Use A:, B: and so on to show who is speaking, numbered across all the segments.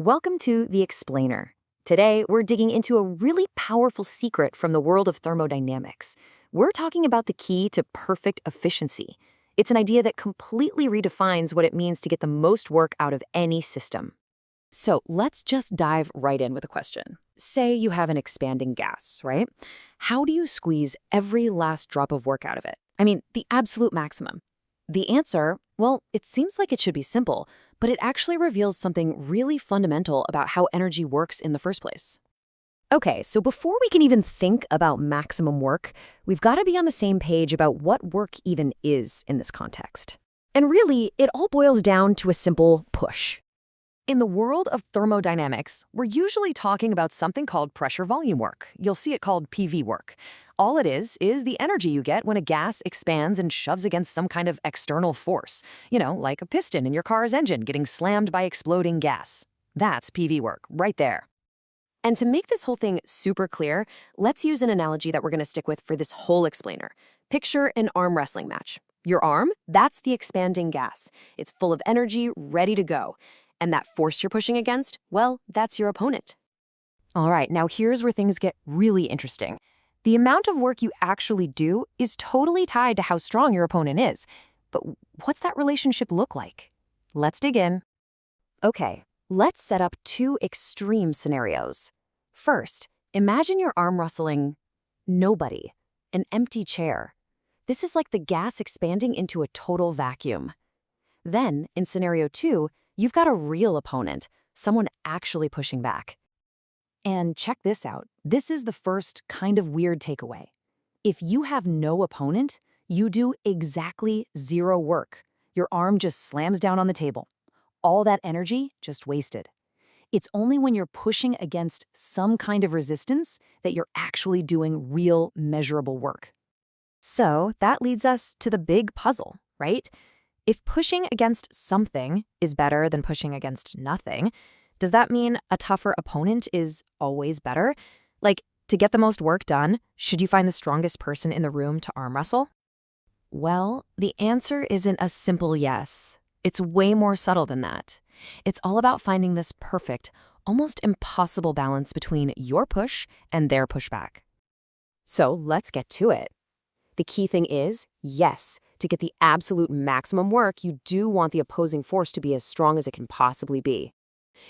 A: Welcome to The Explainer. Today, we're digging into a really powerful secret from the world of thermodynamics. We're talking about the key to perfect efficiency. It's an idea that completely redefines what it means to get the most work out of any system. So let's just dive right in with a question. Say you have an expanding gas, right? How do you squeeze every last drop of work out of it? I mean, the absolute maximum. The answer, well, it seems like it should be simple, but it actually reveals something really fundamental about how energy works in the first place. Okay, so before we can even think about maximum work, we've got to be on the same page about what work even is in this context. And really, it all boils down to a simple push. In the world of thermodynamics, we're usually talking about something called pressure-volume work. You'll see it called PV work. All it is the energy you get when a gas expands and shoves against some kind of external force. Like a piston in your car's engine getting slammed by exploding gas. That's PV work, right there. And to make this whole thing super clear, let's use an analogy that we're going to stick with for this whole explainer. Picture an arm wrestling match. Your arm, that's the expanding gas. It's full of energy, ready to go. And that force you're pushing against, well, that's your opponent. All right, now here's where things get really interesting. The amount of work you actually do is totally tied to how strong your opponent is. But what's that relationship look like? Let's dig in. Okay, let's set up two extreme scenarios. First, imagine your arm wrestling nobody, an empty chair. This is like the gas expanding into a total vacuum. Then, in scenario 2, you've got a real opponent, someone actually pushing back. And check this out. This is the first kind of weird takeaway. If you have no opponent, you do exactly zero work. Your arm just slams down on the table. All that energy just wasted. It's only when you're pushing against some kind of resistance that you're actually doing real, measurable work. So that leads us to the big puzzle, right? If pushing against something is better than pushing against nothing, does that mean a tougher opponent is always better? Like, to get the most work done, should you find the strongest person in the room to arm wrestle? Well, the answer isn't a simple yes. It's way more subtle than that. It's all about finding this perfect, almost impossible balance between your push and their pushback. So let's get to it. The key thing is, yes, to get the absolute maximum work, you do want the opposing force to be as strong as it can possibly be.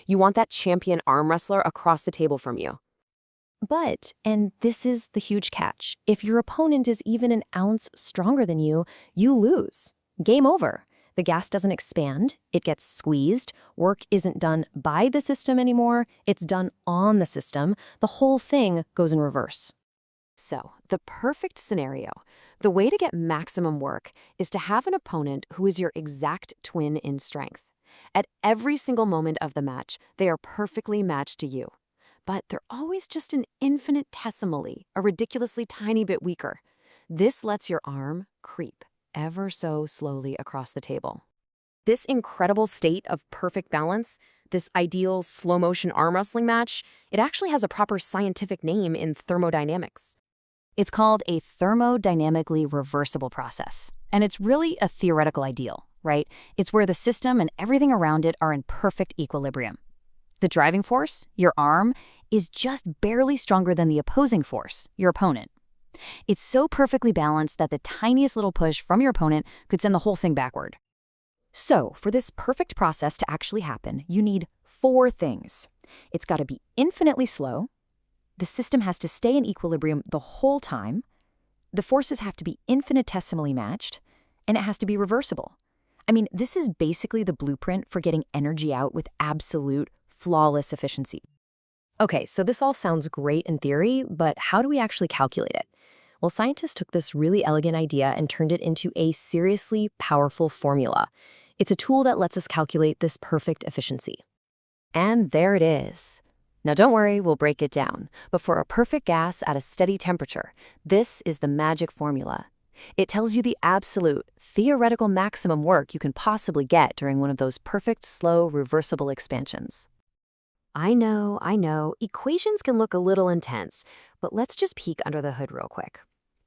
A: You want that champion arm wrestler across the table from you. But, and this is the huge catch, if your opponent is even an ounce stronger than you, you lose. Game over. The gas doesn't expand, it gets squeezed, work isn't done by the system anymore, it's done on the system, the whole thing goes in reverse. So, the perfect scenario, the way to get maximum work is to have an opponent who is your exact twin in strength. At every single moment of the match, they are perfectly matched to you. But they're always just an infinitesimally, a ridiculously tiny bit weaker. This lets your arm creep ever so slowly across the table. This incredible state of perfect balance, this ideal slow-motion arm wrestling match, it actually has a proper scientific name in thermodynamics. It's called a thermodynamically reversible process, and it's really a theoretical ideal, right? It's where the system and everything around it are in perfect equilibrium. The driving force, your arm, is just barely stronger than the opposing force, your opponent. It's so perfectly balanced that the tiniest little push from your opponent could send the whole thing backward. So, for this perfect process to actually happen, you need 4 things. It's got to be infinitely slow. The system has to stay in equilibrium the whole time. The forces have to be infinitesimally matched. And it has to be reversible. I mean, this is basically the blueprint for getting energy out with absolute, flawless efficiency. Okay, so this all sounds great in theory, but how do we actually calculate it? Well, scientists took this really elegant idea and turned it into a seriously powerful formula. It's a tool that lets us calculate this perfect efficiency. And there it is. Now don't worry, we'll break it down. But for a perfect gas at a steady temperature, this is the magic formula. It tells you the absolute, theoretical maximum work you can possibly get during one of those perfect, slow, reversible expansions. I know, equations can look a little intense, but let's just peek under the hood real quick.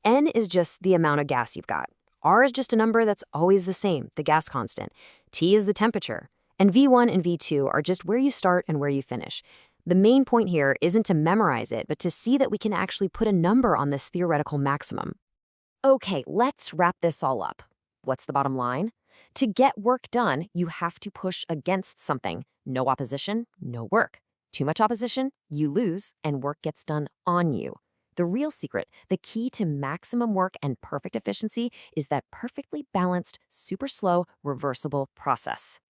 A: N is just the amount of gas you've got. R is just a number that's always the same, the gas constant. T is the temperature. And V1 and V2 are just where you start and where you finish. The main point here isn't to memorize it, but to see that we can actually put a number on this theoretical maximum. Okay, let's wrap this all up. What's the bottom line? To get work done, you have to push against something. No opposition, no work. Too much opposition, you lose, and work gets done on you. The real secret, the key to maximum work and perfect efficiency, is that perfectly balanced, super slow, reversible process.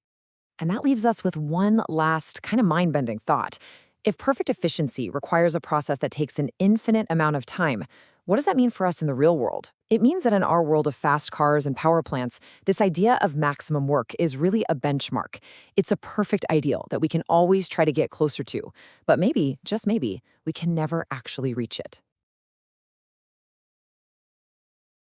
A: And that leaves us with one last kind of mind-bending thought. If perfect efficiency requires a process that takes an infinite amount of time, what does that mean for us in the real world? It means that in our world of fast cars and power plants, this idea of maximum work is really a benchmark. It's a perfect ideal that we can always try to get closer to, but maybe, just maybe, we can never actually reach it.